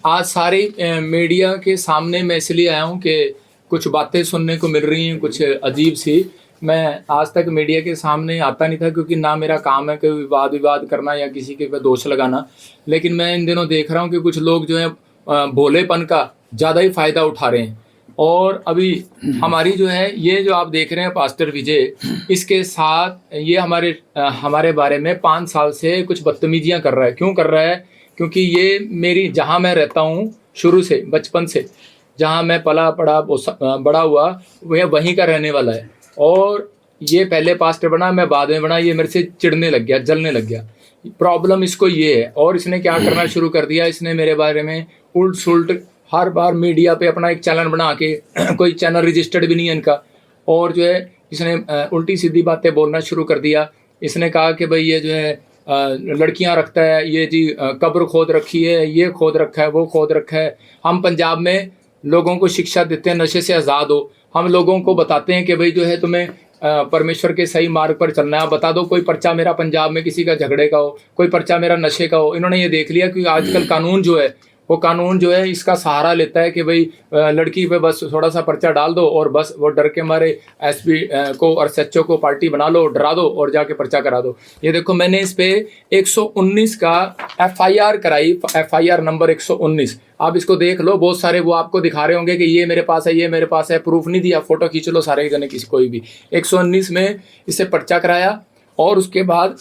आज सारी मीडिया के सामने मैं इसलिए आया हूँ कि कुछ बातें सुनने को मिल रही हैं कुछ अजीब सी। मैं आज तक मीडिया के सामने आता नहीं था क्योंकि ना मेरा काम है कोई वाद विवाद करना या किसी के पे दोष लगाना। लेकिन मैं इन दिनों देख रहा हूँ कि कुछ लोग जो है भोलेपन का ज़्यादा ही फ़ायदा उठा रहे हैं। और अभी हमारी जो है ये जो आप देख रहे हैं पास्टर विजय, इसके साथ ये हमारे बारे में 5 साल से कुछ बदतमीजियाँ कर रहा है। क्यों कर रहा है? क्योंकि ये मेरी जहाँ मैं रहता हूँ शुरू से बचपन से जहाँ मैं पला पड़ा बड़ा हुआ वह वहीं का रहने वाला है। और ये पहले पास्टर बना, मैं बाद में बना। ये मेरे से चिढ़ने लग गया, जलने लग गया। प्रॉब्लम इसको ये है। और इसने क्या करना शुरू कर दिया, इसने मेरे बारे में उल्ट सुल्ट हर बार मीडिया पे अपना एक चैनल बना के कोई चैनल रजिस्टर्ड भी नहीं है इनका। और जो है इसने उल्टी सीधी बातें बोलना शुरू कर दिया। इसने कहा कि भाई ये जो है लड़कियां रखता है, ये जी कब्र खोद रखी है, ये खोद रखा है, वो खोद रखा है। हम पंजाब में लोगों को शिक्षा देते हैं नशे से आज़ाद हो। हम लोगों को बताते हैं कि भाई जो है तुम्हें परमेश्वर के सही मार्ग पर चलना है। बता दो कोई पर्चा मेरा पंजाब में किसी का झगड़े का हो, कोई पर्चा मेरा नशे का हो। इन्होंने ये देख लिया कि आजकल कानून जो है वो कानून जो है इसका सहारा लेता है कि भाई लड़की पे बस थोड़ा सा पर्चा डाल दो और बस वो डर के मारे एसपी को और एसएचओ को पार्टी बना लो, डरा दो और जाके पर्चा करा दो। ये देखो मैंने इस पे 119 का एफआईआर कराई, एफआईआर नंबर 119। आप इसको देख लो, बहुत सारे वो आपको दिखा रहे होंगे कि ये मेरे पास है, ये मेरे पास है। प्रूफ नहीं दिया, फोटो खींच लो सारे जने किसी कोई भी। 119 में इससे पर्चा कराया और उसके बाद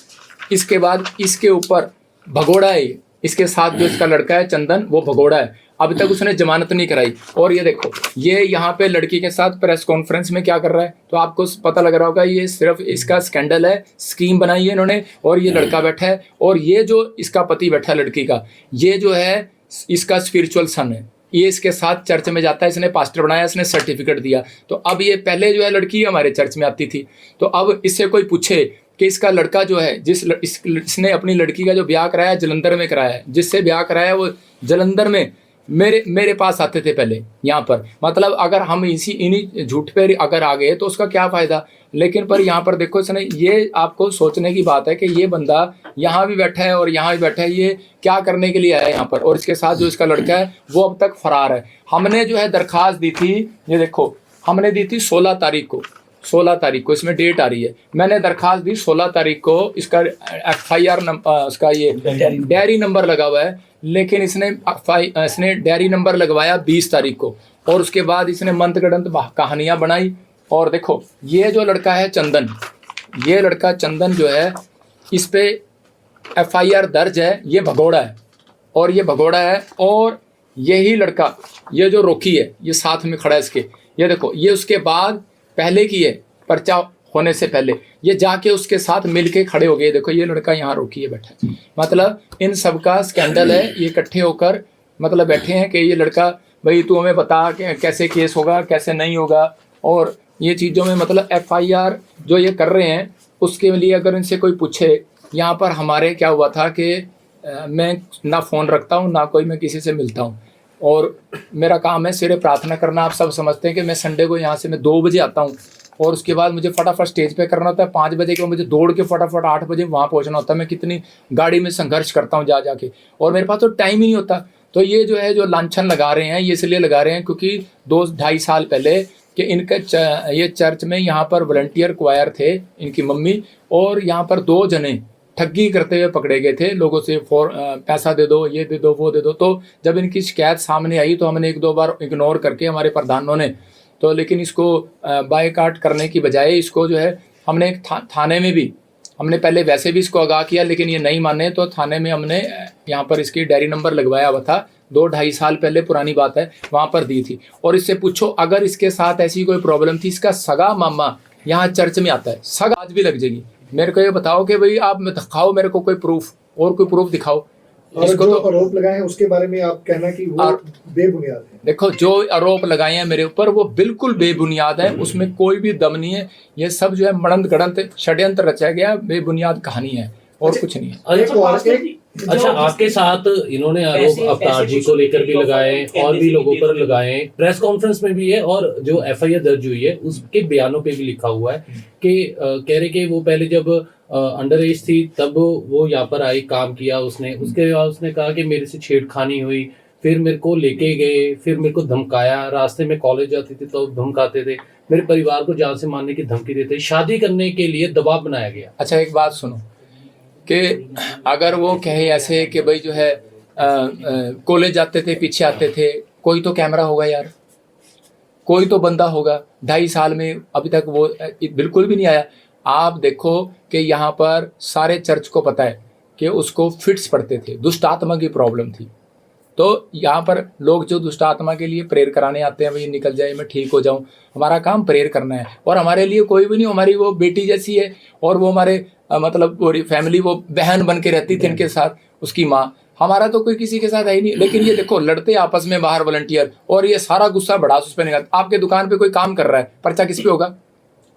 इसके ऊपर भगोड़ा है। इसके साथ जो इसका लड़का है चंदन, वो भगोड़ा है। अभी तक उसने जमानत नहीं कराई। और ये देखो ये यहाँ पे लड़की के साथ प्रेस कॉन्फ्रेंस में क्या कर रहा है, तो आपको पता लग रहा होगा ये सिर्फ इसका स्कैंडल है, स्कीम बनाई है इन्होंने। और ये लड़का बैठा है और ये जो इसका पति बैठा है लड़की का, ये जो है इसका स्पिरिचुअल सन है। ये इसके साथ चर्च में जाता है, इसने पास्टर बनाया, इसने सर्टिफिकेट दिया। तो अब ये पहले जो है लड़की हमारे चर्च में आती थी, तो अब इससे कोई पूछे कि इसका लड़का जो है इसने अपनी लड़की का जो ब्याह कराया है जलंधर में कराया है, जिससे ब्याह कराया है वो जलंधर में मेरे पास आते थे पहले यहाँ पर। मतलब अगर हम इन्हीं झूठ पे अगर आ गए तो उसका क्या फ़ायदा। लेकिन पर यहाँ पर देखो इसने, ये आपको सोचने की बात है कि ये बंदा यहाँ भी बैठा है और यहाँ भी बैठा है, ये क्या करने के लिए आया है यहाँ पर। और इसके साथ जो इसका लड़का है वो अब तक फरार है। हमने जो है दरख्वास्त दी थी, ये देखो हमने दी थी 16 तारीख को, इसमें डेट आ रही है। मैंने दरख्वास्त दी 16 तारीख को। इसका एफआईआर उसका ये डायरी नंबर लगा हुआ है, लेकिन इसने डायरी नंबर लगवाया 20 तारीख को। और उसके बाद इसने मंत्रगढ़ंत कहानियाँ बनाई। और देखो ये जो लड़का है चंदन, ये लड़का चंदन जो है इस पे एफआईआर दर्ज है, ये भगोड़ा है और ये भगोड़ा है। और यही लड़का ये जो रोकी है ये साथ में खड़ा है इसके, ये देखो ये उसके बाद पहले की है, पर्चा होने से पहले ये जाके उसके साथ मिलके खड़े हो गए। देखो ये लड़का यहाँ रोकी है बैठा है। मतलब इन सब का स्कैंडल है। ये इकट्ठे होकर मतलब बैठे हैं कि ये लड़का भाई तू हमें बता कि कैसे केस होगा कैसे नहीं होगा। और ये चीज़ों में मतलब एफआईआर जो ये कर रहे हैं उसके लिए अगर इनसे कोई पूछे, यहाँ पर हमारे क्या हुआ था कि मैं ना फ़ोन रखता हूँ ना कोई मैं किसी से मिलता हूँ और मेरा काम है सिर्फ प्रार्थना करना। आप सब समझते हैं कि मैं संडे को यहाँ से मैं 2 बजे आता हूँ और उसके बाद मुझे फटाफट स्टेज पे करना होता है। 5 बजे के मुझे दौड़ के फटाफट 8 बजे वहाँ पहुँचना होता है। मैं कितनी गाड़ी में संघर्ष करता हूँ जा जाके, और मेरे पास तो टाइम ही नहीं होता। तो ये जो है जो लांछन लगा रहे हैं ये इसलिए लगा रहे हैं क्योंकि 2-2.5 साल पहले कि इनके ये चर्च में यहाँ पर वॉलंटियर क्वायर थे इनकी मम्मी, और यहाँ पर 2 जने ठगी करते हुए पकड़े गए थे लोगों से। पैसा दे दो, ये दे दो, वो दे दो। तो जब इनकी शिकायत सामने आई तो हमने 1-2 बार इग्नोर करके हमारे प्रधानों ने तो, लेकिन इसको बायकाट करने की बजाय इसको जो है हमने थाने में भी हमने पहले वैसे भी इसको आगाह किया, लेकिन ये नहीं माने तो थाने में हमने यहाँ पर इसकी डायरी नंबर लगवाया हुआ था। 2-2.5 साल पहले पुरानी बात है, वहाँ पर दी थी। और इससे पूछो अगर इसके साथ ऐसी कोई प्रॉब्लम थी, इसका सगा मामा यहाँ चर्च में आता है, सगा आज भी लग जाएगी। मेरे को ये बताओ कि भाई आप दिखाओ मेरे को कोई प्रूफ, और कोई प्रूफ दिखाओ। और जो तो आरोप लगाए हैं उसके बारे में आप कहना कि वो बेबुनियाद है। देखो जो आरोप लगाए हैं मेरे ऊपर वो बिल्कुल बेबुनियाद है, उसमें कोई भी दम नहीं है। ये सब जो है मड़ंत गड़ंत षड्यंत्र रचा गया, बेबुनियाद कहानी है और कुछ नहीं है। अच्छा आपके साथ इन्होंने आरोप अवतार जी को लेकर भी लगाए और भी लोगों पर लगाए, प्रेस कॉन्फ्रेंस में भी है और जो एफआईआर दर्ज हुई है उसके बयानों पे भी लिखा हुआ है कि कह रहे कि वो पहले जब अंडर एज थी तब वो यहाँ पर आई, काम किया उसने, उसके बाद उसने कहा कि मेरे से छेड़खानी हुई, फिर मेरे को लेके गए, फिर मेरे को धमकाया, रास्ते में कॉलेज जाती थी तो धमकाते थे, मेरे परिवार को जान से मारने की धमकी देते, शादी करने के लिए दबाव बनाया गया। अच्छा एक बात सुनो कि अगर वो कहे ऐसे कि भाई जो है कॉलेज जाते थे, पीछे आते थे, कोई तो कैमरा होगा यार, कोई तो बंदा होगा। 2.5 साल में अभी तक वो बिल्कुल भी नहीं आया। आप देखो कि यहाँ पर सारे चर्च को पता है कि उसको फिट्स पड़ते थे, दुष्ट आत्मा की प्रॉब्लम थी। तो यहाँ पर लोग जो दुष्ट आत्मा के लिए प्रेयर कराने आते हैं, भाई निकल जाए, मैं ठीक हो जाऊँ, हमारा काम प्रेयर करना है। और हमारे लिए कोई भी नहीं, हमारी वो बेटी जैसी है, और वो हमारे मतलब पूरी फैमिली वो बहन बन के रहती थी इनके साथ, उसकी माँ। हमारा तो कोई किसी के साथ है ही नहीं। लेकिन ये देखो लड़ते आपस में बाहर वॉलंटियर, और ये सारा गुस्सा बढ़ा उस पर निकाल। आपके दुकान पे कोई काम कर रहा है, पर्चा किस पे होगा?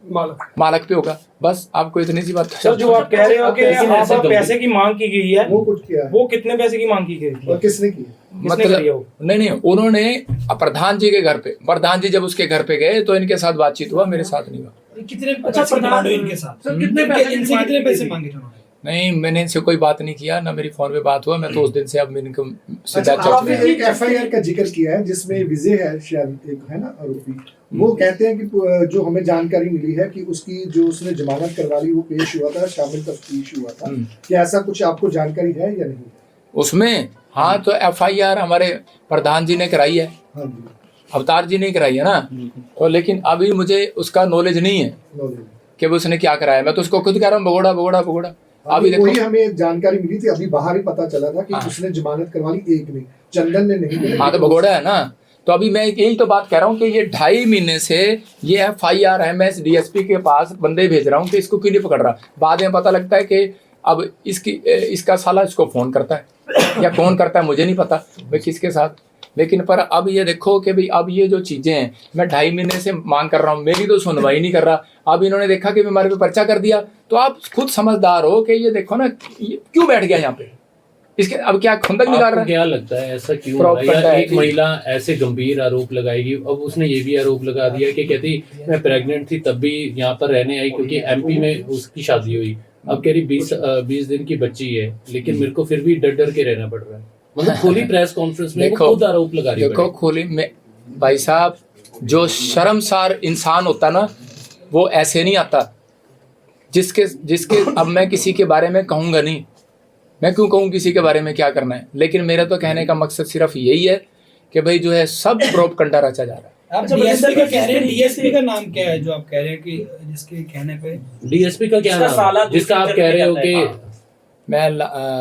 मालक पे होगा। बस आपको इतनी सी बात। सर जो आप कह रहे हो कि आप पैसे की मांग की गई है, वो कुछ किया है, वो कितने पैसे की मांग की गई थी और किसने की? मतलब नहीं, उन्होंने प्रधान जी के घर पे, प्रधान जी जब उसके घर पे गए तो इनके साथ बातचीत हुआ, मेरे साथ नहीं हुआ। कितने प्रधान इनके साथ सर कितने पैसे मांगे थे? नहीं, मैंने इनसे कोई बात नहीं किया, ना मेरी फोन पे बात हुआ। मैं तो उस दिन से अब इनको सीधा अच्छा, आपने एक एफआईआर का जिक्र किया है जिसमें विजय है शायद, एक है ना आरोपी, वो कहते हैं कि जो हमें जानकारी मिली है कि उसकी जो उसने जमानत करवा ली वो पेश हुआ था, शामिल तफ्तीश हुआ था। क्या ऐसा कुछ आपको जानकारी है या नहीं उसमें? हाँ, तो एफआईआर हमारे प्रधान जी ने कराई है, हाँ जी, अवतार जी ने कराई है ना। तो लेकिन अभी मुझे उसका नॉलेज नहीं है कि वो उसने क्या कराया। मैं तो उसको खुद कह रहा हूँ भगोड़ा। अभी देखो, वही हमें जानकारी मिली थी, अभी बाहर ही पता चला था कि उसने जमानत करवा ली, एक ने, चंदन ने नहीं। हाँ, तो भगोड़ा है ना। तो अभी मैं यही तो बात कह रहा हूँ कि ये 2.5 महीने से ये एफआईआर है, मैं डीएसपी के पास बंदे भेज रहा हूँ कि इसको क्यों नहीं पकड़ रहा। बाद में पता लगता है कि अब इसका साला इसको फोन करता है या कौन करता है मुझे नहीं पता भाई किसके साथ। लेकिन पर अब ये देखो कि भाई अब ये जो चीज़ें हैं, मैं 2.5 महीने से मांग कर रहा हूँ, मेरी तो सुनवाई नहीं कर रहा। अब इन्होंने देखा कि हमारे पे पर्चा कर दिया, तो आप खुद समझदार हो कि ये देखो ना ये क्यों बैठ गया यहाँ पे, इसके अब क्या खुंदक निकाल रहा है? क्या लगता है ऐसा क्यों हो रहा है? एक महिला ऐसे गंभीर आरोप लगाएगी, अब उसने ये भी आरोप लगा दिया कि कहती मैं प्रेग्नेंट थी तब भी यहाँ पर रहने आई क्योंकि एमपी में उसकी शादी हुई। अब कह रही 20 दिन की बच्ची है, लेकिन मेरे को फिर भी डर के रहना पड़ रहा है। मतलब खुली प्रेस कॉन्फ्रेंस में खुद आरोप लगा रही है। देखो खुली में भाई साहब, जो शर्मसार इंसान होता ना वो ऐसे नहीं आता, जिसके अब मैं किसी के बारे में कहूँगा नहीं, मैं क्यों कहूँ किसी के बारे में क्या करना है। लेकिन मेरा तो कहने का मकसद सिर्फ यही है कि भाई जो है सब प्रोपगंडा रचा जा रहा है। आप डीएसपी का कह रहे हैं, डीएसपी का नाम क्या है जो आप कह रहे हैं कि जिसके कहने पे डीएसपी का क्या नाम है जिसका आप कह रहे हो कि मैं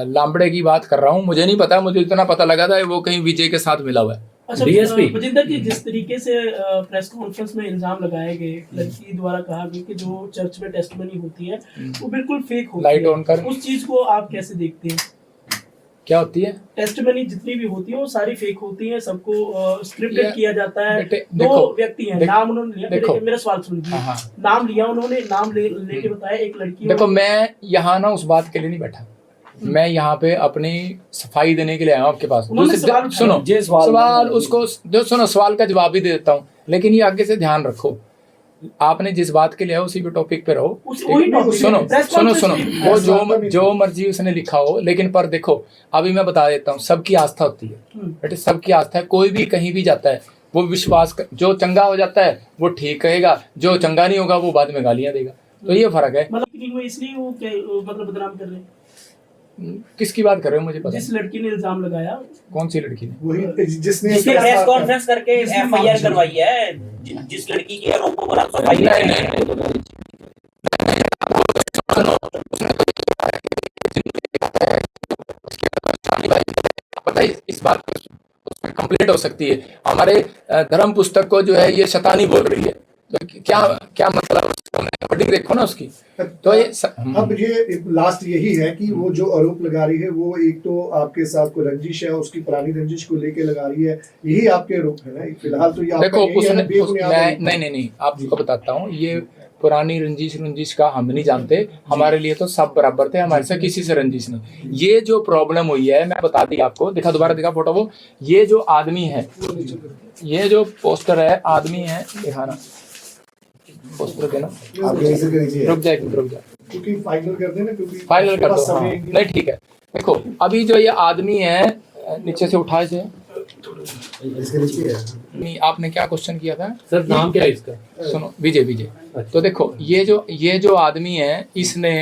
लांबड़े की बात कर रहा हूँ, मुझे नहीं पता, मुझे इतना पता लगा था वो कहीं विजय के साथ मिला हुआ है। अच्छा डीएसपी बजिंदर जी, जिस तरीके से प्रेस कॉन्फ्रेंस में इल्जाम लगाए गए, लड़की द्वारा कहा गया कि जो चर्च में टेस्टमनी होती है वो बिल्कुल फेक होती लाइट है, ऑन कर। उस चीज को आप कैसे देखते हैं? क्या होती है? टेस्टमनी जितनी भी होती है वो सारी फेक होती है, सबको स्क्रिप्टेड किया जाता है। देखो, दो व्यक्ति हैं, नाम उन्होंने लिया, मेरा सवाल सुनिए। हाँ। नाम लिया उन्होंने, नाम लेके बताया एक लड़की। देखो मैं यहाँ ना उस बात के लिए नहीं बैठा, मैं यहाँ पे अपनी सफाई देने के लिए आया हूँ आपके पास। सुनो सवाल उसको जो सुनो, सवाल का जवाब भी दे देता हूँ, लेकिन ये आगे से ध्यान रखो, आपने जिस बात के लिए आया उसी पे टॉपिक पे रहो। सुनो वो जो मर्जी उसने लिखा हो, लेकिन पर देखो अभी मैं बता देता हूँ, सबकी आस्था होती है बेटे, सबकी आस्था है। कोई भी कहीं भी जाता है वो विश्वास जो चंगा हो जाता है वो ठीक कहेगा, जो चंगा नहीं होगा वो बाद में गालियां देगा। तो ये फर्क है। मतलब इसलिए वो मतलब बदनाम कर रहे हैं। किसकी बात कर रहे हो मुझे पता? जिस लड़की ने इल्जाम लगाया। कौन सी लड़की ने? वही जिसने प्रेस कॉन्फ्रेंस करके एफआईआर करवाई है, जिस लड़की के आरोपों पर आप सफाई दे रहे हैं। पता है इस बात पर कंप्लेंट हो सकती है। हमारे धर्म पुस्तक को जो है ये शैतानी बोल रही है, तो क्या मतलब देखो ना उसकी। तो ये अब ये लास्ट यही है कि वो जो आरोप लगा रही है वो एक तो आपके साथ को रंजिश है, उसकी पुरानी रंजिश को लेके लगा रही है, यही आपके आरोप है ना फिलहाल। तो ये देखो नहीं आपको बताता हूँ, ये पुरानी रंजिश का हम नहीं जानते, हमारे लिए तो सब बराबर थे, हमारे से किसी से रंजिश नहीं। ये जो प्रॉब्लम हुई है मैं बता दी आपको, दोबारा दिखा फोटो वो, ये जो आदमी है, ये जो पोस्टर है आदमी है, दिखाना पोस्टर देना, रुक जाए क्योंकि फाइनल कर देना, क्योंकि फाइनल कर दो। नहीं ठीक है। देखो अभी जो ये आदमी है, नीचे से उठा इसे, इसके नीचे है। नहीं, आपने क्या क्वेश्चन किया था? सर नाम क्या है इसका? सुनो, विजय विजय। तो देखो ये जो आदमी है इसने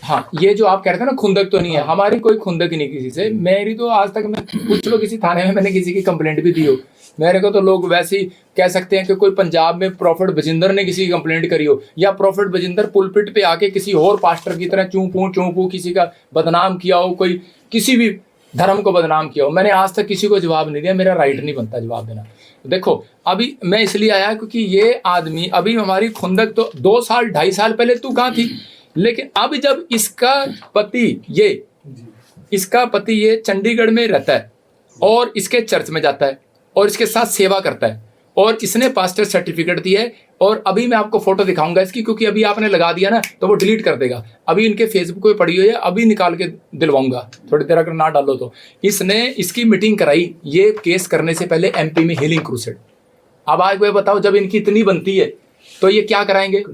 हाँ, ये जो आप कह रहे थे ना खुंदक तो नहीं है, हमारी कोई खुंदक ही नहीं किसी से। मेरी तो आज तक मैं पूछ लो किसी थाने में मैंने किसी की कंप्लेंट भी दी हो, मेरे को तो लोग वैसे ही कह सकते हैं कि कोई पंजाब में प्रॉफिट बजिंदर ने किसी की कंप्लेंट करी हो, या प्रॉफिट बजिंदर पुलपिट पे आके किसी और पास्टर की तरह चूं पू किसी का बदनाम किया हो, कोई किसी भी धर्म को बदनाम किया हो। मैंने आज तक किसी को जवाब नहीं दिया, मेरा राइट नहीं बनता जवाब देना। देखो अभी मैं इसलिए आया क्योंकि ये आदमी अभी हमारी खुंदक तो 2 साल 2.5 साल पहले तू कहाँ थी, लेकिन अब जब इसका पति ये चंडीगढ़ में रहता है और इसके चर्च में जाता है और इसके साथ सेवा करता है और इसने पास्टर सर्टिफिकेट दिया है, और अभी मैं आपको फोटो दिखाऊंगा इसकी, क्योंकि अभी आपने लगा दिया ना तो वो डिलीट कर देगा। अभी इनके फेसबुक पे पड़ी हुई है, अभी निकाल के दिलवाऊंगा थोड़ी देर अगर ना डालो तो। इसने इसकी मीटिंग कराई ये केस करने से पहले एमपी में हीलिंग क्रूसेड। अब आज वे बताओ जब इनकी इतनी बनती है तो ये क्या कराएंगे?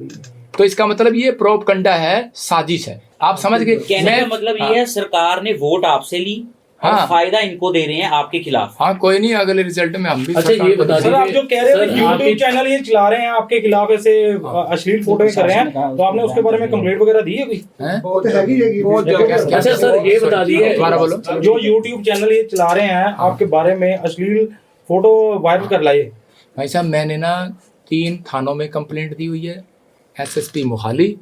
तो इसका मतलब ये प्रोपगंडा है, साजिश है। आप समझ गए? कहने का मतलब ये है सरकार ने वोट आपसे ली और हाँ। फायदा इनको दे रहे हैं आपके खिलाफ। हाँ, कोई नहीं, अगले रिजल्ट में हम भी। अच्छा ये बता सर आप जो कह रहे हैं सर, यूट्यूब आपके- चैनल ये चला रहे हैं आपके खिलाफ, ऐसे अश्लील फोटो कर रहे हैं, तो आपने उसके बारे में कंप्लेंट वगैरह दी है कोई? हैं? वो तो हैगी है अच्छा सर ये बता दीजिए, दोबारा बोलो। जो यूट्यूब चैनल ये चला रहे हैं आपके बारे में अश्लील फोटो वायरल कर लाए। भाई साहब मैंने ना 3 थानों में कंप्लेंट दी हुई है, एसएसपी मोहाली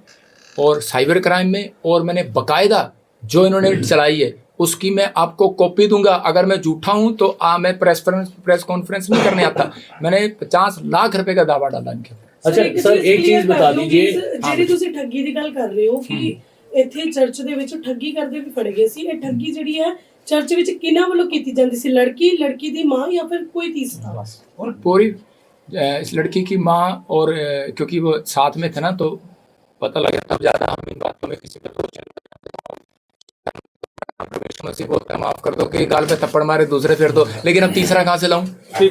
और साइबर क्राइम में, और मैंने बकायदा जो इन्होंने चलाई है उसकी मैं आपको कॉपी दूंगा। अगर मैं झूठा हूं तो मैं प्रेस कॉन्फ्रेंस नहीं करने आता। मैंने 50 लाख रुपए का दावा डाला इनके ऊपर। अच्छा सर एक चीज बता दीजिए, ਜਿਹੜੀ ਤੁਸੀਂ ਠੱਗੀ ਦੀ ਗੱਲ ਕਰ ਰਹੇ ਹੋ ਕਿ ਇੱਥੇ ਚਰਚ ਦੇ ਵਿੱਚ ਠੱਗੀ ਕਰਦੇ ਵੀ ਫੜੇ ਗਏ ਸੀ, ਇਹ ਠੱਗੀ ਜਿਹੜੀ ਹੈ ਚਰਚ ਵਿੱਚ ਕਿਹਨਾਂ ਵੱਲੋਂ ਕੀਤੀ ਜਾਂਦੀ ਸੀ? ਲੜਕੀ ਦੀ ਮਾਂ ਜਾਂ ਫਿਰ ਕੋਈ ਤੀਸਰਾ? और पूरी इस लड़की की माँ और क्योंकि वो साथ में थे ना तो पता लगा, तब ज्यादा हम इन बातों में किसी पे दोष मसीह बोलता है माफ कर दो कि गाल पे थप्पड़ मारे दूसरे फिर दो, लेकिन अब तीसरा कहाँ से लाऊं?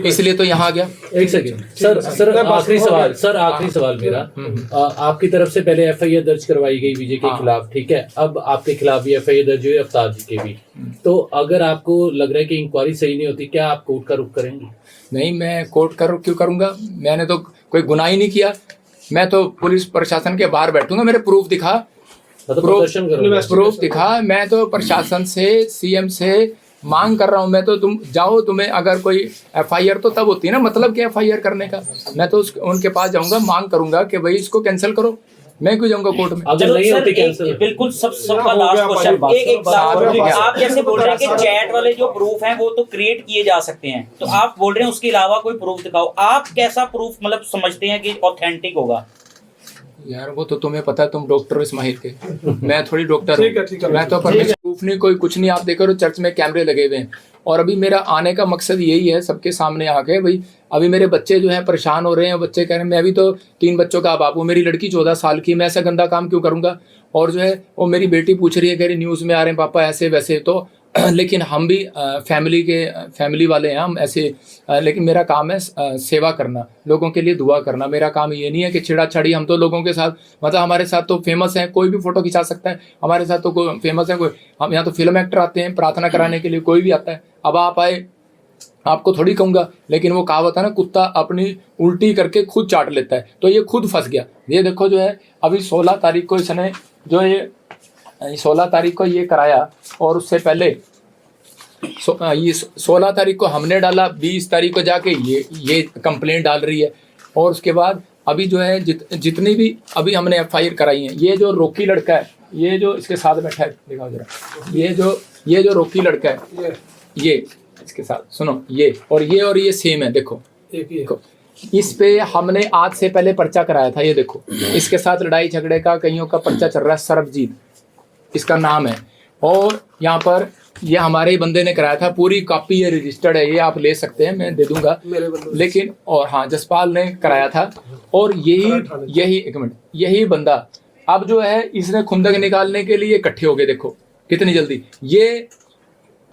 इसलिए तो यहाँ आ गया। एक सेकंड सर आखिरी सवाल मेरा, आपकी तरफ से पहले एफआईआर दर्ज करवाई गई विजय के खिलाफ, ठीक है? अब आपके खिलाफ भी एफआईआर दर्ज हुई अवतार जी के भी, तो अगर आपको लग रहा है कि इंक्वायरी सही नहीं होती, क्या आप कोर्ट का रुख करेंगे? नहीं, मैं कोर्ट क्यों करूंगा? मैंने तो कोई गुनाह ही नहीं किया। मैं तो पुलिस प्रशासन के बाहर बैठूंगा, मेरे प्रूफ दिखा, प्रूफ दिखा। मैं तो प्रशासन से, सीएम से मांग कर रहा हूं। मैं तो तुम जाओ, तुम्हें अगर कोई एफआईआर तो तब होती है ना, मतलब क्या एफआईआर करने का? मैं तो उनके पास जाऊंगा, मांग करूंगा कि भाई इसको कैंसिल करो। मैं क्यों जाऊंगा कोर्ट में? अगर नहीं होती कैंसिल? बिल्कुल सबका लास्ट क्वेश्चन, एक आप जैसे बोल रहे हैं कि चैट वाले जो प्रूफ हैं वो तो क्रिएट किए जा सकते हैं, तो आप बोल रहे हैं उसके अलावा कोई प्रूफ दिखाओ। आप कैसा प्रूफ मतलब समझते हैं कि ऑथेंटिक होगा? यार वो तो तुम्हें पता है, तुम डॉक्टर हो इस माहिर के, मैं थोड़ी डॉक्टर हूँ। मैं तो परमिशन प्रूफ नहीं, कोई कुछ नहीं। आप देखो चर्च में कैमरे लगे हुए हैं, और अभी मेरा आने का मकसद यही है सबके सामने आके, भाई अभी मेरे बच्चे जो हैं परेशान हो रहे हैं, बच्चे कह रहे हैं, मैं भी तो 3 बच्चों का बाप हूँ, मेरी लड़की 14 साल की, मैं ऐसा गंदा काम क्यों करूँगा? और जो है वो मेरी बेटी पूछ रही है, कह रही न्यूज़ में आ रहे हैं पापा ऐसे वैसे, तो लेकिन हम भी फैमिली वाले हैं हम ऐसे, लेकिन मेरा काम है सेवा करना, लोगों के लिए दुआ करना। मेरा काम ये नहीं है कि छेड़ाछाड़ी। हम तो लोगों के साथ, मतलब हमारे साथ तो फेमस हैं, कोई भी फोटो खिंचा सकता है हमारे साथ, तो कोई फेमस है कोई। हम यहाँ तो फिल्म एक्टर आते हैं, प्रार्थना कराने के लिए कोई भी आता है। अब आप आए, आपको थोड़ी कहूँगा, लेकिन वो कहावत है ना, कुत्ता अपनी उल्टी करके खुद चाट लेता है, तो ये खुद फंस गया। ये देखो जो है अभी 16 तारीख को इसने जो ये 16 तारीख को ये कराया, और उससे पहले ये 16 तारीख को हमने डाला, 20 तारीख को जाके ये कंप्लेंट डाल रही है, और उसके बाद अभी जो है जितनी भी अभी हमने एफआईआर कराई है, ये जो रोकी लड़का है, ये जो इसके साथ बैठा है, दिखाओ जरा, ये जो रोकी लड़का है, ये इसके साथ सुनो, और ये सेम है। देखो इस पे हमने आज से पहले पर्चा कराया था। ये देखो इसके साथ लड़ाई झगड़े का कईयों का पर्चा चल रहा है, सरबजीत इसका नाम है, और यहाँ पर ये हमारे ही बंदे ने कराया था। पूरी कॉपी ये रजिस्टर्ड है, ये आप ले सकते हैं, मैं दे दूंगा। लेकिन और हाँ, जसपाल ने कराया था, और यही एक मिनट, यही बंदा अब जो है इसने खुंदक निकालने के लिए इकट्ठे हो गए। देखो कितनी जल्दी ये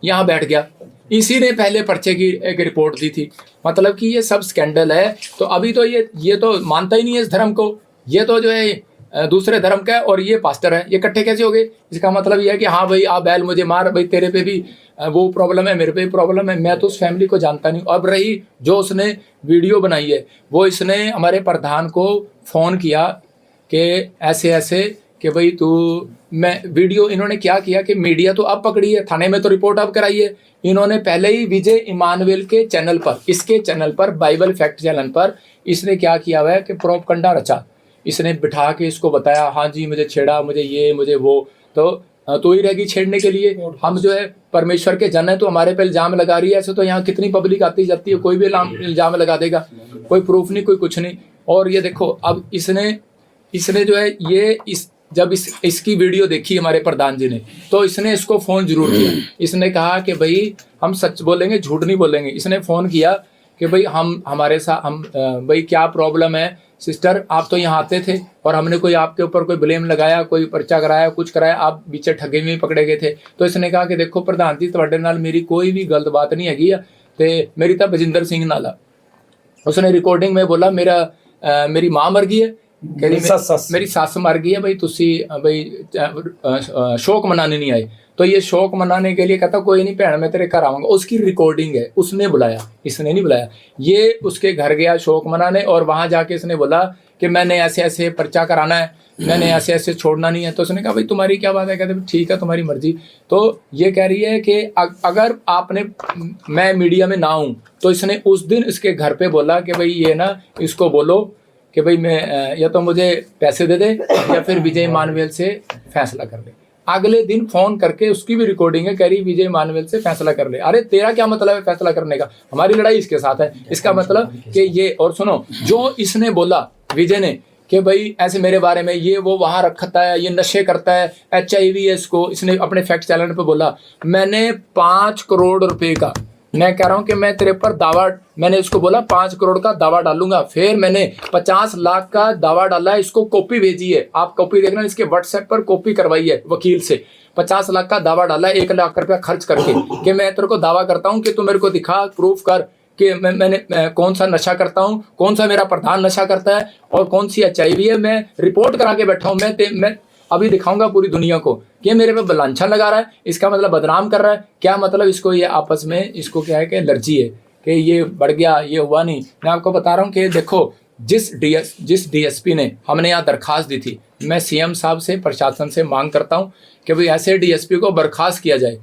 यहाँ बैठ गया। इसी ने पहले पर्चे की एक रिपोर्ट दी थी। मतलब कि ये सब स्कैंडल है। तो अभी तो ये तो मानता ही नहीं है इस धर्म को। ये तो जो है दूसरे धर्म का है और ये पास्टर है, ये इकट्ठे कैसे हो गए? इसका मतलब ये है कि हाँ भाई आप बैल मुझे मार, भाई तेरे पे भी वो प्रॉब्लम है, मेरे पे भी प्रॉब्लम है। मैं तो उस फैमिली को जानता नहीं। अब रही जो उसने वीडियो बनाई है, वो इसने हमारे प्रधान को फ़ोन किया कि ऐसे ऐसे कि भाई तू, मैं वीडियो, इन्होंने क्या किया कि मीडिया तो अब पकड़ी है, थाने में तो रिपोर्ट अब कराई है। इन्होंने पहले ही विजय इमानुएल के चैनल पर, इसके चैनल पर, बाइबल फैक्ट चैनल पर इसने क्या किया हुआ है कि प्रोपगंडा रचा। इसने बिठा के इसको बताया, हाँ जी मुझे छेड़ा, मुझे ये, मुझे वो, तो ही रहेगी छेड़ने के लिए। हम जो है परमेश्वर के जन है, तो हमारे पे इल्ज़ाम लगा रही है। ऐसे तो यहाँ कितनी पब्लिक आती जाती है, कोई भी इल्ज़ाम लगा देगा, कोई प्रूफ नहीं, कोई कुछ नहीं। और ये देखो अब इसने जो है ये जब इसकी वीडियो देखी हमारे प्रधान जी ने, तो इसने इसको फ़ोन जरूर किया। इसने कहा कि भाई हम सच बोलेंगे, झूठ नहीं बोलेंगे। इसने फ़ोन किया कि भाई हमारे साथ भाई क्या प्रॉब्लम है सिस्टर, आप तो यहाँ आते थे और हमने कोई आपके ऊपर कोई ब्लेम लगाया, कोई पर्चा कराया, कुछ कराया, आप बीचे ठगे में पकड़े गए थे। तो इसने कहा कि देखो प्रधान जी तुहाडे नाल मेरी कोई भी गलत बात नहीं हैगी, ते मेरी तो बजिंदर सिंह नाल आ। उसने रिकॉर्डिंग में बोला मेरी माँ मर गई है, मेरी सस मर गई है, भाई तुसी भाई शोक मनाने नहीं आए। तो ये शोक मनाने के लिए कहता कोई नहीं भैन मैं तेरे घर आऊँगा। उसकी रिकॉर्डिंग है, उसने बुलाया, इसने नहीं बुलाया। ये उसके घर गया शोक मनाने और वहाँ जाके इसने बोला कि मैंने ऐसे ऐसे पर्चा कराना है, मैंने ऐसे ऐसे छोड़ना नहीं है। तो उसने कहा भाई तुम्हारी क्या बात है? कहते ठीक है तुम्हारी मर्जी। तो ये कह रही है कि अगर मैं मीडिया में ना हूँ, तो इसने उस दिन इसके घर पे बोला कि भाई ये ना इसको बोलो कि भाई मैं या तो मुझे पैसे दे दे या फिर विजय इमानुएल से फैसला कर ले। अगले दिन फोन करके उसकी भी रिकॉर्डिंग है, कह रही विजय इमानुएल से फैसला कर ले। अरे तेरा क्या मतलब है फैसला करने का? हमारी लड़ाई इसके साथ है। इसका मतलब कि ये, और सुनो जो इसने बोला विजय ने कि भाई ऐसे मेरे बारे में ये वो वहाँ रखता है, ये नशे करता है, HIV है इसको, इसने अपने फैक्ट चैनल पे बोला। मैंने 5 करोड़ रुपए का, मैं कह रहा हूँ कि मैं तेरे पर दावा, मैंने इसको बोला 5 करोड़ का दावा डालूंगा। फिर मैंने 50 लाख का दावा डाला, इसको कॉपी भेजी है, आप कॉपी देखना, इसके व्हाट्सएप पर कॉपी करवाई है वकील से। 50 लाख का दावा डाला, 1 लाख रुपया खर्च करके कि मैं तेरे को दावा करता हूँ कि तू मेरे को दिखा, प्रूफ कर कि मैं कौन सा नशा करता हूँ, कौन सा मेरा प्रधान नशा करता है और कौन सी HIV है। मैं रिपोर्ट करा के बैठा हूँ। मैं अभी दिखाऊंगा पूरी दुनिया को कि मेरे पे बलांछन लगा रहा है, इसका मतलब बदनाम कर रहा है। क्या मतलब इसको ये आपस में इसको क्या है कि एलर्जी है कि ये बढ़ गया, ये हुआ नहीं। मैं आपको बता रहा हूँ कि देखो जिस DSP ने, हमने यहाँ दरखास्त दी थी, मैं CM साहब से, प्रशासन से मांग करता हूँ कि भाई ऐसे DSP को बर्खास्त किया जाए।